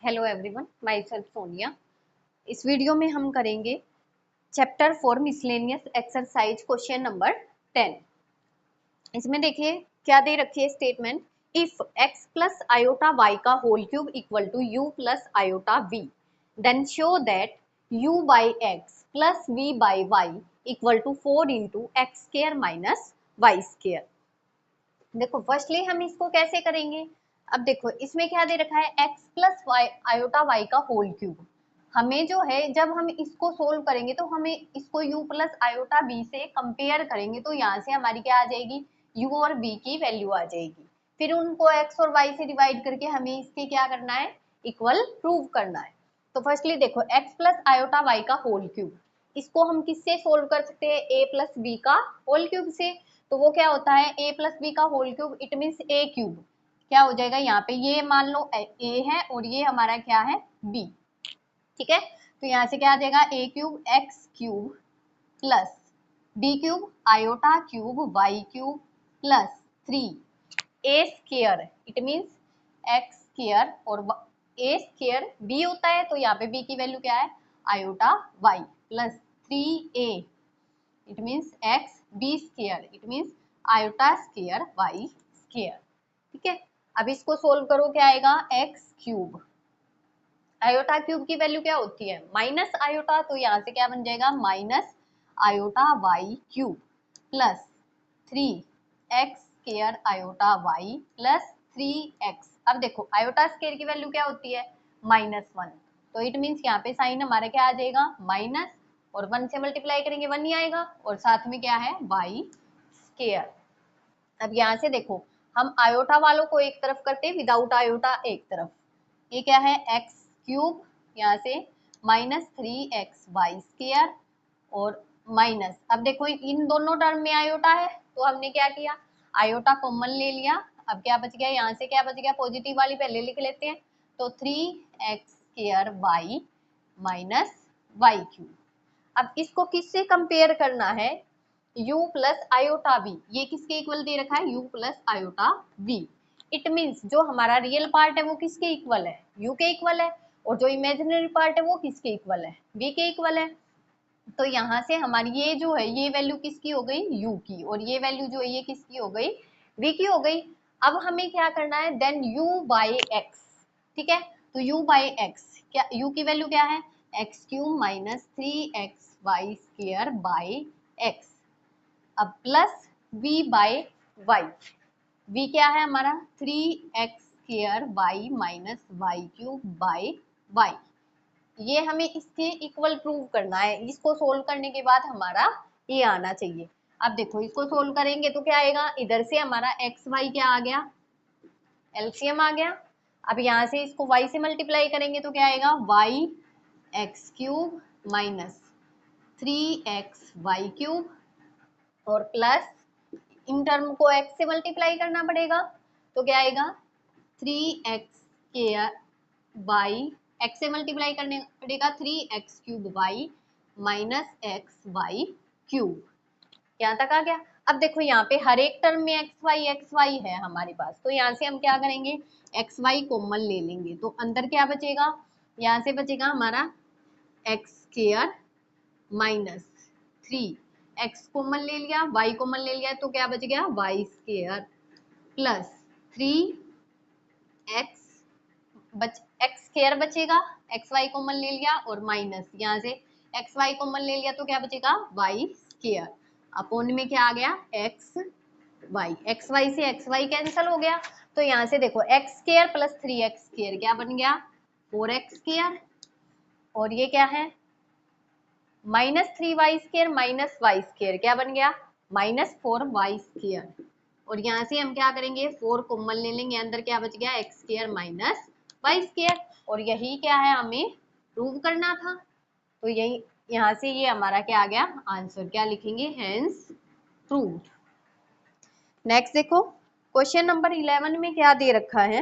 Hello everyone, myself Sonia. इस video में हम करेंगे chapter 4 miscellaneous exercise question number 10। इसमें देखिए क्या दे रखी है statement, if x plus iota y का whole cube equal to u plus iota v then show that u by x plus v by y equal to 4 into X square minus Y square. देखो firstly हम इसको कैसे करेंगे। अब देखो इसमें क्या दे रखा है, x plus Y iota y का होल क्यूब। हमें जो है जब हम इसको सोल्व करेंगे तो हमें इसको u प्लस आयोटा b से कंपेयर करेंगे तो यहाँ से हमारी क्या आ जाएगी, u और v की वैल्यू आ जाएगी। फिर उनको x और y से डिवाइड करके हमें इसके क्या करना है, इक्वल प्रूव करना है। तो फर्स्टली देखो x प्लस आयोटा y का होल क्यूब, इसको हम किससे सोल्व कर सकते हैं, a प्लस b का होल क्यूब से। तो वो क्या होता है, a प्लस बी का whole cube, it means a cube. क्या हो जाएगा यहाँ पे, ये मान लो a है और ये हमारा क्या है b, ठीक है। तो यहाँ से क्या आ जाएगा, a cube x cube plus b cube iota cube y cube plus 3 a square, it means x square और a स्केयर b होता है तो यहाँ पे b की वैल्यू क्या है, iota y plus 3a it means x b square, it means iota square y square, ठीक है। अब इसको सोल्व करो, क्या आएगा, x क्यूब, आयोटा क्यूब की वैल्यू क्या होती है, माइनस आयोटा, तो यहाँ से क्या बन जाएगा, minus iota y cube plus 3x square iota y plus 3x। अब देखो आयोटा स्केयर की वैल्यू क्या होती है, -1, तो इट मीन्स यहाँ पे साइन हमारा क्या आ जाएगा, माइनस, और 1 से मल्टीप्लाई करेंगे 1 ही आएगा, और साथ में क्या है, y स्केयर। अब यहाँ से देखो हम आयोटा वालों को एक तरफ करते हैं, विदाउट आयोटा एक तरफ। ये क्या है, x क्यूब, यहाँ से -3xy स्केयर और माइनस, अब देखो इन दोनों टर्म में आयोटा है तो हमने क्या किया, आयोटा कॉमन ले लिया। अब क्या बच गया, यहाँ से क्या बच गया, पॉजिटिव वाली पहले लिख लेते हैं, तो 3x square y minus Y cube. अब इसको किससे कंपेयर करना है, u प्लस आयोटा v, ये किसके इक्वल दे रखा है, u plus iota v। It means जो हमारा रियल पार्ट है वो किसके इक्वल है, u के इक्वल है, और जो इमेजिनरी पार्ट है वो किसके इक्वल है, v के इक्वल है। तो यहाँ से हमारी ये जो है ये वैल्यू किसकी हो गई, u की, और ये वैल्यू जो है ये किसकी हो गई, v की हो गई। अब हमें क्या करना है, देन u बाई एक्स, ठीक है। तो u बाई एक्स, क्या u की वैल्यू क्या है, x cube minus 3xy square by x, अब plus v by y, v क्या है हमारा 3x square y minus Y cube by y. ये हमें इसके इक्वल प्रूव करना है, इसको सोल्व करने के बाद हमारा ये आना चाहिए। अब देखो इसको सोल्व करेंगे तो क्या आएगा, इधर से हमारा एक्स वाई क्या आ गया, एलसीएम आ गया। अब यहाँ से इसको y से मल्टीप्लाई करेंगे तो क्या आएगा, y X cube minus 3x Y cube और प्लस इन टर्म को x से मल्टीप्लाई करना पड़ेगा तो क्या आएगा, 3x स्क्वायर बाई x से मल्टीप्लाई करने पड़ेगा 3x cube y minus X Y cube. यहाँ तक आ गया। अब देखो यहाँ पे हर एक टर्म में एक्स वाई है हमारे पास, तो यहाँ से हम क्या करेंगे, एक्स वाई कॉमन ले लेंगे तो अंदर क्या बचेगा, यहाँ से बचेगा हमारा X square minus 3x common ले लिया, y कॉमन ले लिया, तो क्या बच गया, y square plus 3x x square बचेगा, एक्स वाई कॉमन ले लिया, और माइनस यहाँ से एक्स वाई कॉमन ले लिया तो क्या बचेगा, y स्क्वायर अपोन में क्या आ गया, एक्स वाई से एक्स वाई कैंसिल हो गया। तो यहाँ से देखो x square plus 3x square क्या बन गया, 4x स्क्वायर, और ये क्या है -3y square minus Y square क्या बन गया, -4y स्क्वायर। और यहाँ से हम क्या करेंगे, 4 कॉमन ले लेंगे, अंदर क्या बच गया, X square minus Y square. और यही क्या है हमें प्रूव करना था, तो यही यहाँ से ये हमारा क्या आ गया आंसर, क्या लिखेंगे, हेंस प्रूव्ड। नेक्स्ट देखो क्वेश्चन नंबर 11 में क्या दे रखा है,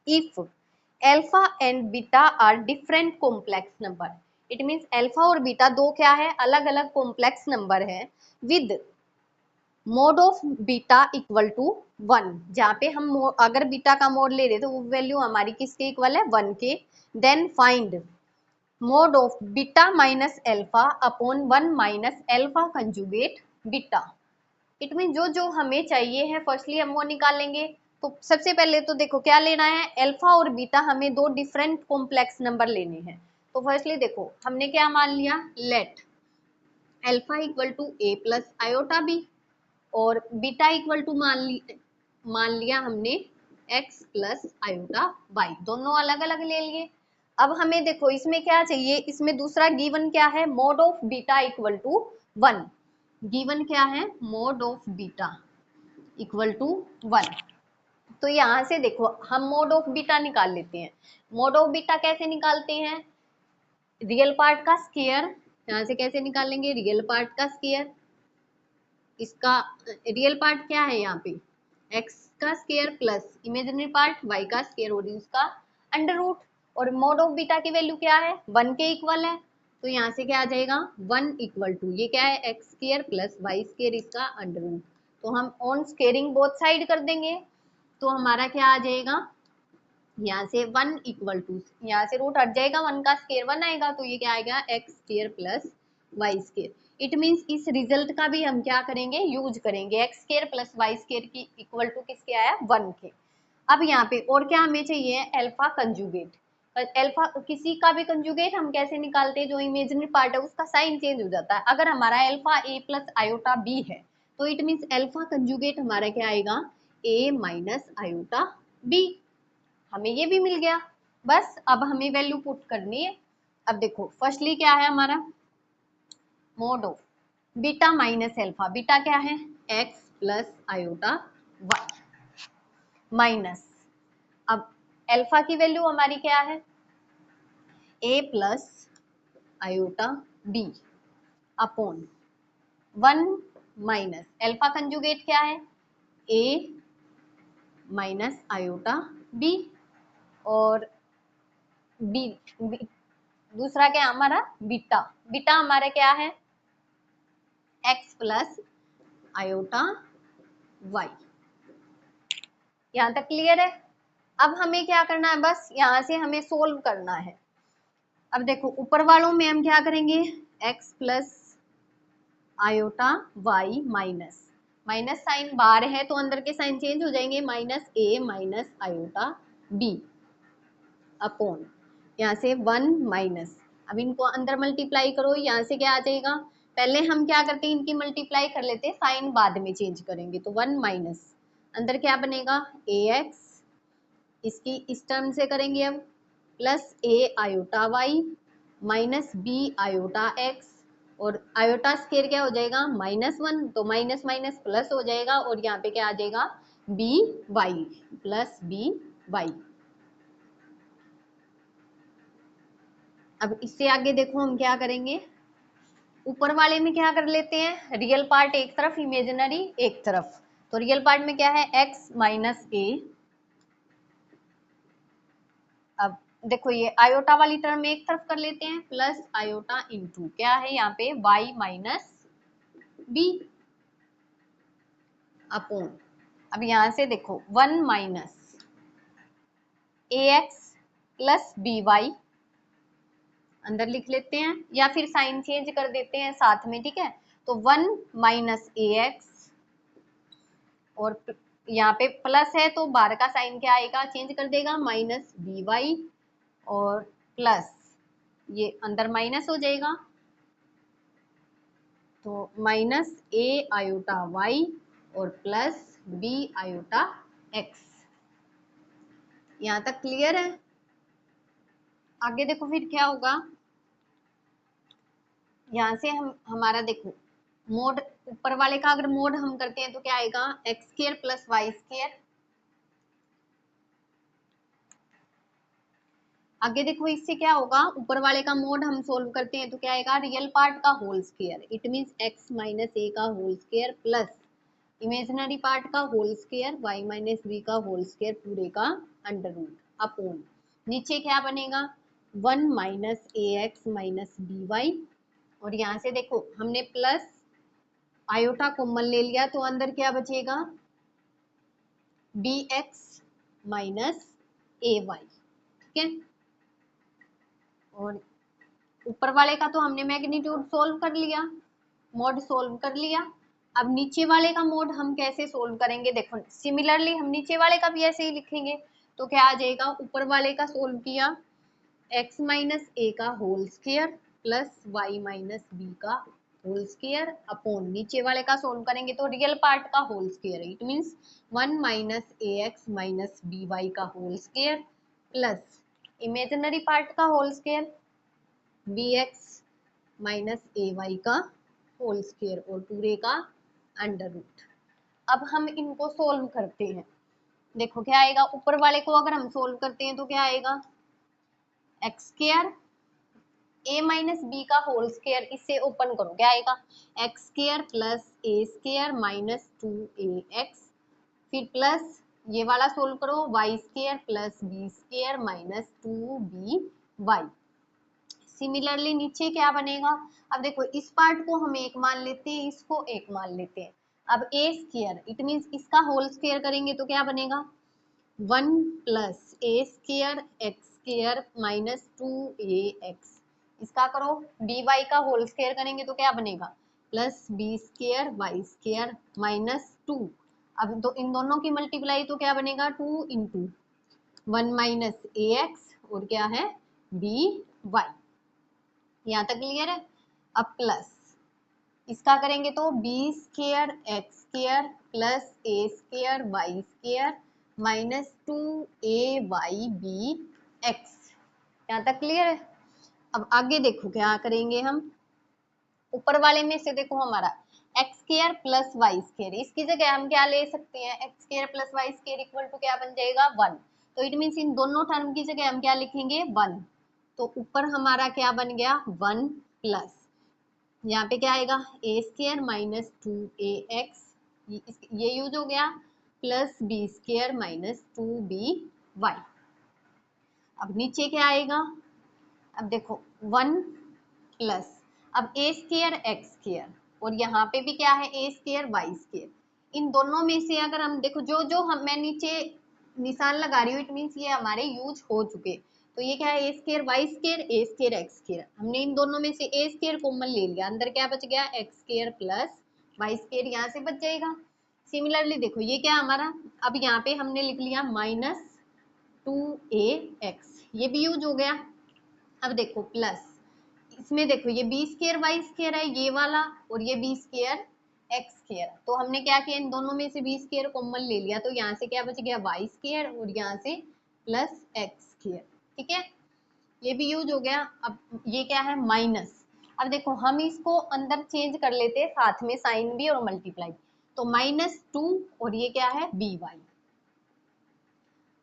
if alpha and beta are different complex number, it means alpha और बीटा दो क्या है, अलग अलग कॉम्प्लेक्स नंबर है, with mod of beta equal to 1, जहाँ पे हम अगर बीटा का मोड ले रहे तो वो वैल्यू हमारी किसके इक्वल है 1 के। Then find mod of beta minus alpha upon 1 minus alpha conjugate beta. It mean जो जो हमें चाहिए है फर्स्टली हम वो निकालेंगे। तो सबसे पहले तो देखो क्या लेना है, एल्फा और बीटा हमें दो डिफरेंट कॉम्प्लेक्स नंबर लेने हैं। तो फर्स्टली देखो हमने क्या मान लिया, let alpha equal to A plus iota B और बीटा इक्वल टू मान लिया हमने x प्लस आयोटा y, दोनों अलग अलग ले लिए। अब हमें देखो इसमें क्या चाहिए, इसमें दूसरा गिवन क्या है, mod of beta equal to 1। Given क्या है, mod of beta equal to 1। तो यहाँ से देखो हम मोड ऑफ बीटा निकाल लेते हैं। मोड ऑफ बीटा कैसे निकालते हैं, रियल पार्ट का स्क्वायर, यहाँ से कैसे निकालेंगे, रियल पार्ट का स्क्वायर, इसका रियल पार्ट क्या है यहाँ पे x का square plus imaginary part y का स्क्वायर और उसका अंडर रूट। और मोड ऑफ बीटा की वैल्यू क्या है, 1 के इक्वल है। तो यहाँ से क्या आ जाएगा 1 इक्वल टू ये क्या है x square plus y square इसका अंडर रूट। तो हम ऑन स्क्वेयरिंग बोथ साइड कर देंगे तो हमारा क्या आ जाएगा, यहाँ से 1 इक्वल टू यहाँ से रूट हट जाएगा, 1 का स्क्वायर 1 आएगा तो ये क्या आएगा x square plus y square. It means इस रिजल्ट का भी हम क्या करेंगे, यूज करेंगे, X square plus Y square की इक्वल टू किसके आया 1 के। अब यहाँ पे और क्या हमें चाहिए, एल्फा कंजुगेट। एल्फा किसी का भी कंजुगेट हम कैसे निकालते हैं, जो इमेजिनरी पार्ट है उसका साइन चेंज हो जाता है। अगर हमारा alpha A plus iota B है तो इट मीन्स एल्फा कंजुगेट हमारा क्या आएगा, ए माइनस आयोटा बी। हमें ये भी मिल गया। बस अब हमें वैल्यू पुट करनी है। अब देखो फर्स्टली क्या है हमारा, mode of beta minus alpha, beta क्या है x plus iota y minus, अब एल्फा की वैल्यू हमारी क्या है a plus iota b upon 1 minus alpha conjugate क्या है a माइनस आयोटा b और b, दूसरा क्या हमारा बीटा, बीटा हमारे क्या है x प्लस आयोटा y। यहाँ तक क्लियर है। अब हमें क्या करना है, बस यहाँ से हमें सोल्व करना है। अब देखो ऊपर वालों में हम क्या करेंगे, x plus iota y minus, minus sign बाहर है तो अंदर के साइन चेंज हो जाएंगे, minus a minus iota b upon यहाँ से 1 माइनस, अब इनको अंदर मल्टीप्लाई करो, यहाँ से क्या आ जाएगा, पहले हम क्या करते हैं इनकी मल्टीप्लाई कर लेते हैं, साइन बाद में चेंज करेंगे। तो 1 माइनस अंदर क्या बनेगा ax, इसकी इस टर्म से करेंगे अब plus a iota y minus b iota x और आयोटा स्क्वायर क्या हो जाएगा -1, तो माइनस माइनस प्लस हो जाएगा और यहाँ पे क्या आ जाएगा B Y plus B Y. अब इससे आगे देखो हम क्या करेंगे, ऊपर वाले में क्या कर लेते हैं, रियल पार्ट एक तरफ इमेजिनरी एक तरफ। तो रियल पार्ट में क्या है x माइनस ए, अब देखो ये आयोटा वाली टर्म एक तरफ कर लेते हैं प्लस आयोटा इंटू क्या है यहाँ पे y माइनस बी अपॉन, अब यहाँ से देखो 1 minus a x plus B Y अंदर लिख लेते हैं या फिर साइन चेंज कर देते हैं साथ में, ठीक है। तो 1 माइनस ए एक्स और यहाँ पे प्लस है तो बाहर का साइन क्या आएगा चेंज कर देगा, माइनस बी वाई और प्लस ये अंदर माइनस हो जाएगा तो माइनस ए आयोटा वाई और प्लस बी आयोटा एक्स। यहाँ तक क्लियर है। आगे देखो फिर क्या होगा, यहाँ से हम हमारा देखो मोड ऊपर वाले का अगर मोड हम करते हैं तो क्या आएगा X square plus Y square. आगे देखो इससे क्या होगा, ऊपर वाले का मोड हम सोल्व करते हैं तो क्या आएगा रियल पार्ट का whole square, it means x minus a का whole square plus imaginary part का whole square y minus B का होल स्क्वायर पूरे का अंडर रूट अपॉन नीचे क्या बनेगा 1 minus a x minus b y और यहाँ से देखो हमने प्लस आयोटा कॉमन ले लिया तो अंदर क्या बचेगा, bx माइनस ay, ठीक है। और ऊपर वाले का तो हमने मैग्नीट्यूड सोल्व कर लिया, मोड सोल्व कर लिया। अब नीचे वाले का मोड हम कैसे सोल्व करेंगे, देखो सिमिलरली हम नीचे वाले का भी ऐसे ही लिखेंगे। तो क्या आ जाएगा, ऊपर वाले का सोल्व किया x माइनस ए का whole square plus y minus B का होल स्क्वायर अपॉन नीचे वाले का सोल्व करेंगे तो रियल पार्ट का whole square, it means 1 minus a x minus b y का whole square plus imaginary part का whole square b x minus a y का होल स्क्वायर और पूरे का अंडर रूट। अब हम इनको सोल्व करते हैं। देखो क्या आएगा, ऊपर वाले को अगर हम सोल्व करते हैं तो क्या आएगा, X square A minus B का होल स्क्वायर, इससे ओपन करो क्या आएगा, एक्स स्क्वायर प्लस ए स्क्वायर माइनस 2ax, फिर प्लस ये वाला सोल्व करो Y square plus B square minus 2by। Similarly नीचे क्या बनेगा, अब देखो इस पार्ट को हम एक मान लेते हैं, इसको एक मान लेते हैं। अब ए स्क्वायर इट मींस इसका होल स्क्वायर करेंगे तो क्या बनेगा, 1 प्लस ए square x square minus 2ax, इसका करो dy का होल स्क्वायर करेंगे तो क्या बनेगा, plus B square Y square minus 2। अब तो इन दोनों की मल्टीप्लाई तो क्या बनेगा, 2 इंटू 1 माइनस ए एक्स और क्या है बी वाई। यहाँ तक क्लियर है। अब प्लस इसका करेंगे तो b square x square plus ए square Y square minus 2ay/b x। यहाँ तक क्लियर है। अब आगे देखो क्या करेंगे हम, ऊपर वाले में से देखो हमारा X square plus Y square, इसकी जगह हम क्या ले सकते हैं, X square plus Y square equal to क्या बन जाएगा 1। तो इट मीन्स इन दोनों टर्म की जगह हम क्या लिखेंगे 1। तो ऊपर हमारा क्या बन गया 1 प्लस यहाँ पे क्या आएगा ए स्क्वायर माइनस 2ax, ये यूज हो गया, plus B square minus 2by। अब नीचे क्या आएगा, अब देखो 1 प्लस अब ए स्क्वायर एक्स स्क्वायर और यहाँ पे भी क्या है ए स्क्वायर वाई स्क्वायर, इन दोनों में से अगर हम देखो जो जो हम मैं नीचे निशान लगा रही हूँ इट मीन्स ये हमारे यूज हो चुके। तो ये क्या है ए स्क्वायर वाई स्क्वायर ए स्क्वायर एक्स स्क्वायर, हमने इन दोनों में से ए स्क्वायर कॉमन ले लिया, अंदर क्या बच गया X square plus Y square, यहाँ से बच जाएगा। सिमिलरली देखो ये क्या हमारा, अब यहाँ पे हमने लिख लिया माइनस 2ax, ये भी यूज हो गया। अब देखो प्लस इसमें देखो ये बी स्क्वायर वाई स्क्वायर है ये वाला और ये बी स्क्वायर एक्स स्क्वायर, तो हमने क्या किया इन दोनों में से बी स्क्वायर कॉमन ले लिया, तो यहाँ से क्या बच गया वाई स्क्वायर और यहाँ से प्लस एक्स स्क्वायर, ठीक है, ये भी यूज हो गया। अब ये क्या है माइनस, अब देखो हम इसको अंदर चेंज कर लेते हैं साथ में साइन भी और मल्टीप्लाई, तो -2 और ये क्या है बी वाई,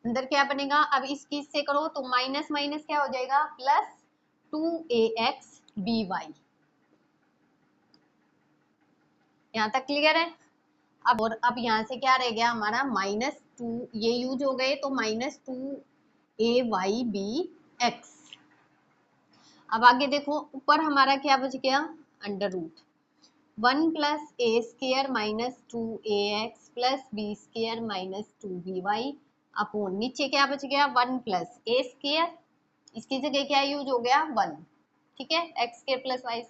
अंदर क्या बनेगा, अब इसकी इससे करो तो माइनस माइनस क्या हो जाएगा प्लस 2ax/by। यहाँ तक क्लियर है। अब और अब यहाँ से क्या रह गया हमारा -2, ये यूज हो गए तो -2ay/b(x)। अब आगे देखो ऊपर हमारा क्या बच गया अंडर रूट 1 प्लस ए square minus 2ax plus B square minus 2by upon नीचे क्या बच गया 1 प्लस ए स्क्वायर, इसकी जगह क्या यूज हो गया 1, ठीक है, एक्स स्क्वायर प्लस वाई,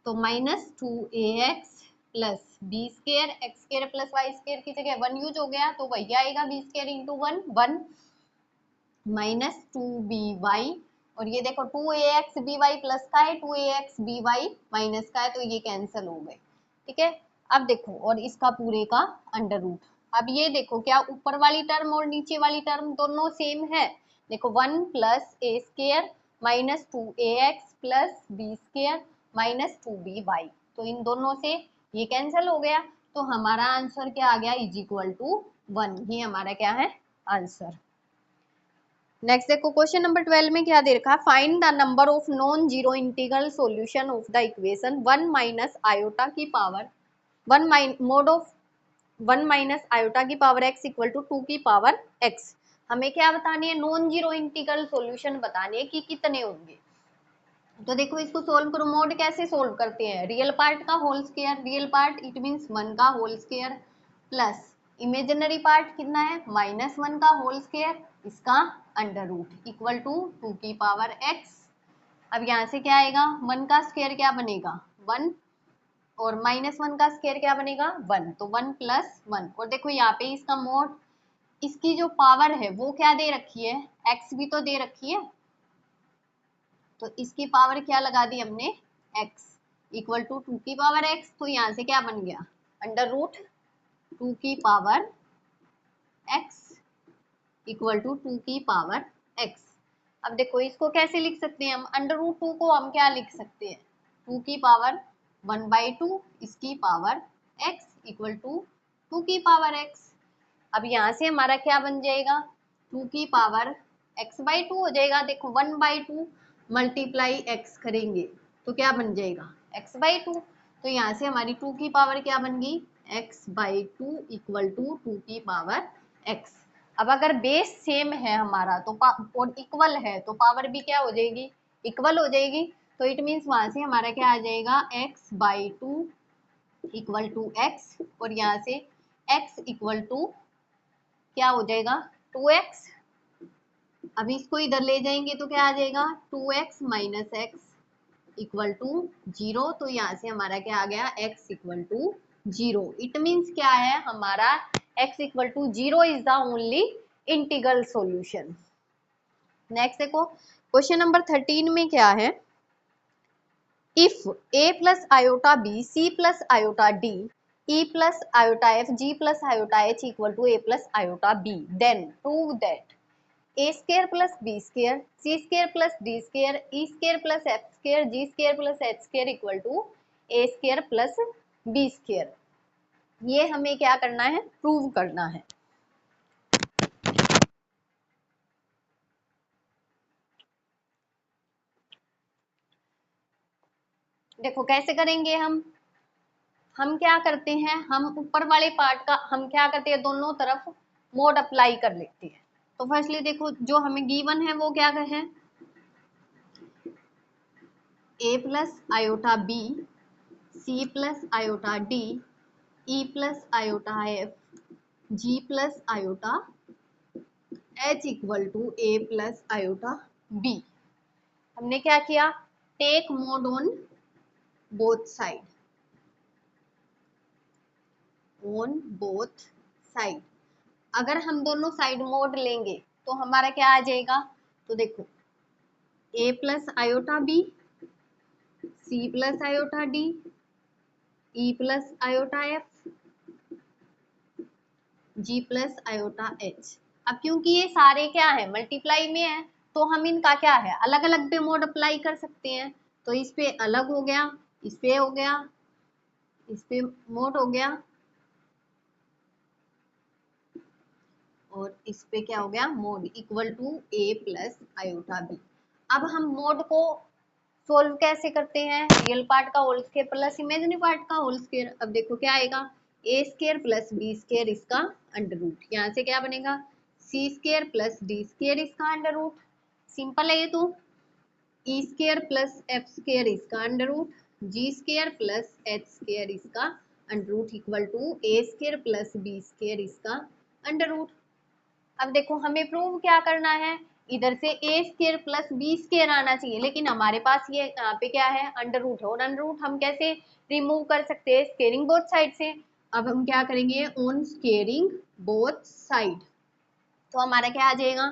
तो -2ax plus B square x square plus Y square की जगह 1 यूज हो गया तो वही आएगा B square into 1 minus 2by, और ये देखो 2ax/by प्लस का है 2ax/by माइनस का है तो ये कैंसिल हो गए, ठीक है। अब देखो और इसका पूरे का अंडर रूट, अब ये देखो क्या ऊपर वाली टर्म और नीचे वाली टर्म दोनों सेम है, देखो 1 प्लस ए square minus 2ax plus B square minus 2by, तो इन दोनों से ये कैंसिल हो गया, तो हमारा आंसर क्या आ गया इज इक्वल टू 1, ये हमारा क्या है आंसर। नेक्स्ट देखो क्वेश्चन नंबर 12 में क्या दे रखा, find the number of non zero integral solution of the equation 1 minus iota की power 1 mod of 1 minus iota की पावर x इक्वल टू 2 की पावर x। हमें क्या बतानी है नॉन जीरो इंटीग्रल सॉल्यूशन बताने की कितने होंगे, तो देखो इसको सोल्व करो, मोड कैसे सोल्व करते हैं, रियल पार्ट का whole square, real part it means 1 का whole square plus imaginary part कितना है -1 का होल स्क्वायर, इसका अंडर रूट इक्वल टू 2 की पावर x। अब यहाँ से क्या आएगा, 1 का स्क्वायर क्या बनेगा 1 और -1 का स्क्वायर क्या बनेगा 1, तो 1 + 1। और देखो यहाँ पे इसका मोड, इसकी जो पावर है वो क्या दे रखी है, x भी तो दे रखी है, तो इसकी पावर क्या लगा दी हमने x इक्वल टू 2 की पावर x। तो यहाँ से क्या बन गया अंडर रूट 2 की पावर x इक्वल टू 2 की पावर x। अब देखो इसको कैसे लिख सकते हैं हम, अंडर रूट 2 को हम क्या लिख सकते हैं 2 की पावर 1/2 इसकी पावर x इक्वल टू 2 की पावर x। अब यहाँ से हमारा क्या बन जाएगा 2 की पावर x/2 हो जाएगा। देखो 1/2 मल्टीप्लाई x करेंगे तो क्या बन जाएगा x/2, तो यहाँ से हमारी 2 की पावर क्या बन गई x/2 इक्वल टू 2 की पावर x। अब अगर बेस सेम है हमारा तो और इक्वल है तो पावर भी क्या हो जाएगी इक्वल हो जाएगी, तो इट मीन्स वहां से हमारा क्या आ जाएगा x/2 इक्वल टू x, और यहाँ से x इक्वल टू क्या हो जाएगा 2x। अब इसको इधर ले जाएंगे तो क्या आ जाएगा 2x - x इक्वल टू 0, तो यहाँ से हमारा क्या आ गया x इक्वल टू 0। इट मीन्स क्या है हमारा x इक्वल टू 0 is the only integral solution. Next देखो क्वेश्चन नंबर 13 में क्या है, if a plus iota b c plus iota d e plus iota f g plus iota h equal to a plus iota b, then prove that a square plus b square c square plus d square e square plus f square g square plus h square equal to a square plus b square. ये हमें क्या करना है prove करना है। देखो कैसे करेंगे हम क्या करते हैं, हम ऊपर वाले पार्ट का हम क्या करते हैं दोनों तरफ मोड अप्लाई कर लेते हैं। तो फर्स्टली देखो जो हमें गिवन है वो क्या है a plus iota b c plus iota d e plus iota f g plus iota h equal to a plus iota b। हमने क्या किया take mod on both side, on both side. अगर हम दोनों साइड मोड लेंगे तो हमारा क्या आ जाएगा, तो देखो a plus iota b c plus iota d e plus iota f g plus iota h। अब क्योंकि ये सारे क्या है मल्टीप्लाई में है तो हम इनका क्या है अलग अलग पे मोड अप्लाई कर सकते हैं। तो इस पे अलग हो गया, इस पे हो गया, इस पे मोड हो गया, और इस पे क्या हो गया mod equal to a plus iota b। अब हम मोड को सोल्व कैसे करते हैं, रियल पार्ट का whole square plus imaginary part का होल स्क्वायर। अब देखो क्या आएगा a square plus b square इसका अंडर रूट, यहाँ से क्या बनेगा c square plus d square इसका अंडर रूट, सिंपल है ये तो, e square plus f square इसका under root, g square plus h square इसका under root equal to a square plus b square इसका अंडर रूट। अब देखो हमें प्रूव क्या करना है, इधर से a square plus b square आना चाहिए, लेकिन हमारे पास ये यहाँ पे क्या है अंडर रूट है, और अंडर रूट हम कैसे रिमूव कर सकते हैं स्केयरिंग बोथ साइड से। अब हम क्या करेंगे ऑन स्केयरिंग बोथ साइड, तो हमारा क्या आ जाएगा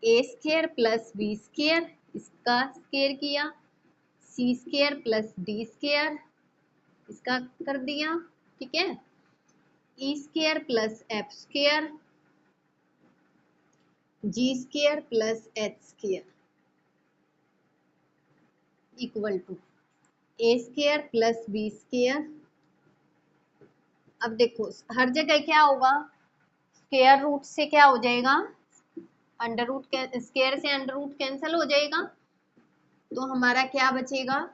a square plus b square इसका स्क्वायर किया, c square plus d square इसका कर दिया, ठीक है, e square plus f square G square plus H square equal to A square plus B square. अब देखो हर जगह क्या होगा स्क्वायर रूट से क्या हो जाएगा अंडर रूट, स्क्वायर से अंडर रूट कैंसिल हो जाएगा, तो हमारा क्या बचेगा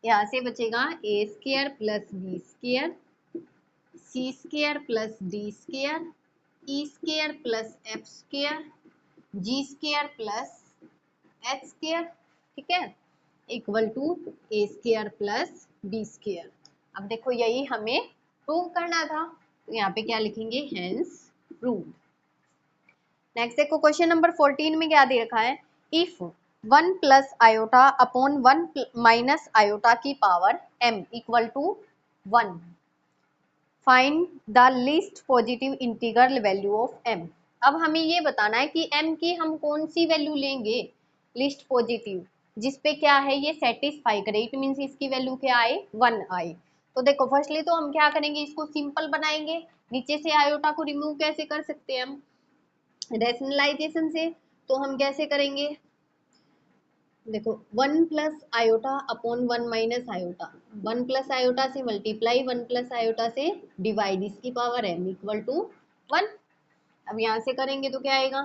यहाँ से बचेगा A square plus B square C square plus D square E square plus F square G square plus H square, ठीक है। Equal to A square plus B square. अब देखो यही हमें प्रूव करना था, तो यहाँ पे क्या लिखेंगे, हेंस प्रूव्ड। नेक्स्ट देखो क्वेश्चन नंबर 14 में क्या दे रखा है, if 1 plus iota upon 1 minus iota की power m equal to 1, find the least positive integral value of m। अब हमें ये बताना है कि m की हम कौन सी वैल्यू लेंगे लिस्ट पॉजिटिव, जिसपे क्या है ये सेटिस्फाई करे, इट मीन्स इसकी वैल्यू क्या आए, 1 आए। तो देखो फर्स्टली तो हम क्या करेंगे, इसको सिंपल बनाएंगे, नीचे से आयोटा को रिमूव कैसे कर सकते हैं हम, रैशनलाइजेशन से। तो हम कैसे करेंगे, देखो 1 plus iota upon 1 minus iota, 1 plus iota से मल्टीप्लाई, 1 प्लस आयोटा से डिवाइड, इसकी पावर m इक्वल टू 1। अब यहाँ से करेंगे तो क्या आएगा,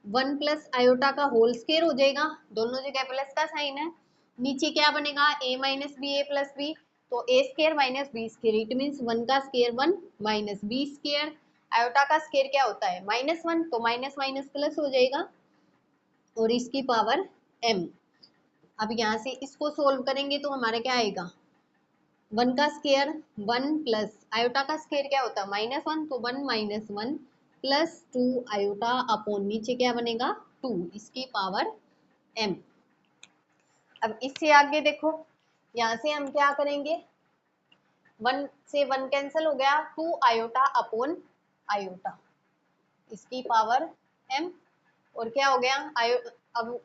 1 प्लस आयोटा का होल स्क्वायर हो जाएगा, दोनों जगह प्लस का साइन है, नीचे क्या बनेगा, a minus b a plus b, तो a square minus b square, it means 1 का square 1 minus b square, iota का स्क्वायर क्या होता है -1, तो माइनस माइनस प्लस हो जाएगा और इसकी पावर m। अब यहाँ से इसको सोल्व करेंगे तो हमारा क्या आएगा, 1 का स्क्वायर 1 प्लस आयोटा का स्क्वायर क्या होता है -1, तो 1 माइनस 1 प्लस 2 आयोटा अपॉन नीचे क्या बनेगा 2, इसकी पावर m। अब इससे आगे देखो, यहाँ से हम क्या करेंगे, 1 से 1 कैंसिल हो गया, 2 आयोटा अपॉन आयोटा, इसकी पावर m, और क्या हो गया अब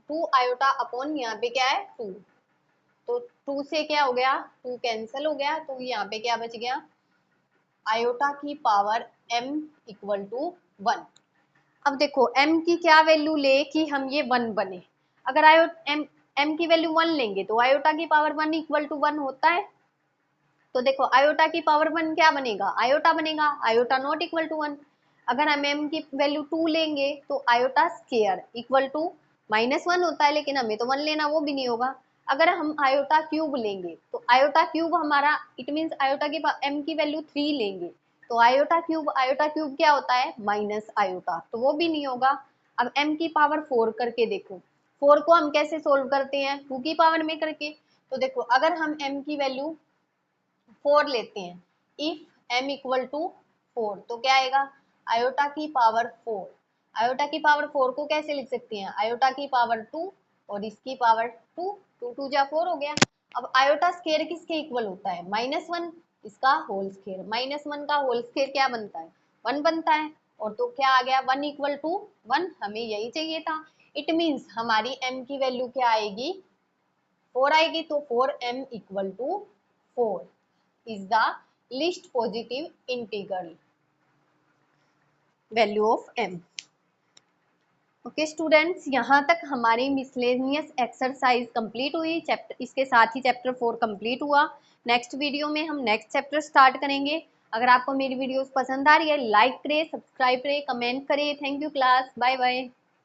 2 आयोटा अपॉन यहाँ पे क्या है 2, तो 2 से क्या हो गया, 2 कैंसिल हो गया, तो यहाँ पे क्या बच गया, आयोटा की पावर m इक्वल टू 1। अब देखो m की क्या वैल्यू ले कि हम ये 1 बने, अगर m की वैल्यू 1 लेंगे तो आयोटा की पावर 1 इक्वल टू 1 होता है। तो देखो आयोटा की पावर 1 क्या बनेगा, आयोटा बनेगा, आयोटा नॉट इक्वल टू 1। अगर हम m की वैल्यू 2 लेंगे तो आयोटा स्क्वायर इक्वल टू -1 होता है, लेकिन हमें तो 1 लेना, वो भी नहीं होगा। अगर हम आयोटा क्यूब लेंगे तो आयोटा क्यूब हमारा, इट मीन्स आयोटा की m की वैल्यू 3 लेंगे तो आयोटा क्यूब क्या होता है माइनस आयोटा, तो वो भी नहीं होगा। अब m की पावर 4 करके देखो, 4 को हम कैसे सोल्व करते हैं, 2 की पावर में करके। तो देखो अगर हम m की वैल्यू 4 लेते हैं, इफ m इक्वल टू 4, तो क्या आएगा, आयोटा की पावर 4, आयोटा की पावर 4 को कैसे लिख सकते हैं, आयोटा की पावर 2 और इसकी पावर 2, 2 2 जा 4 हो गया। अब आयोटा स्क्वायर किसके इक्वल होता है -1, इसका होल स्क्वायर, -1 का होल स्क्वायर क्या बनता है 1 बनता है, और तो क्या आ गया 1 इक्वल टू 1, हमें यही चाहिए था। इट मीन्स हमारी m की वैल्यू क्या आएगी 4 आएगी, तो 4m इक्वल to 4 is the least positive integral value of m। Okay students, यहाँ तक हमारी मिसलेनियस एक्सरसाइज कंप्लीट हुई, चैप्टर इसके साथ ही चैप्टर 4 कंप्लीट हुआ। नेक्स्ट वीडियो में हम नेक्स्ट चैप्टर स्टार्ट करेंगे। अगर आपको मेरी वीडियोस पसंद आ रही है, लाइक करें, सब्सक्राइब करें, कमेंट करें। Thank you class, bye bye.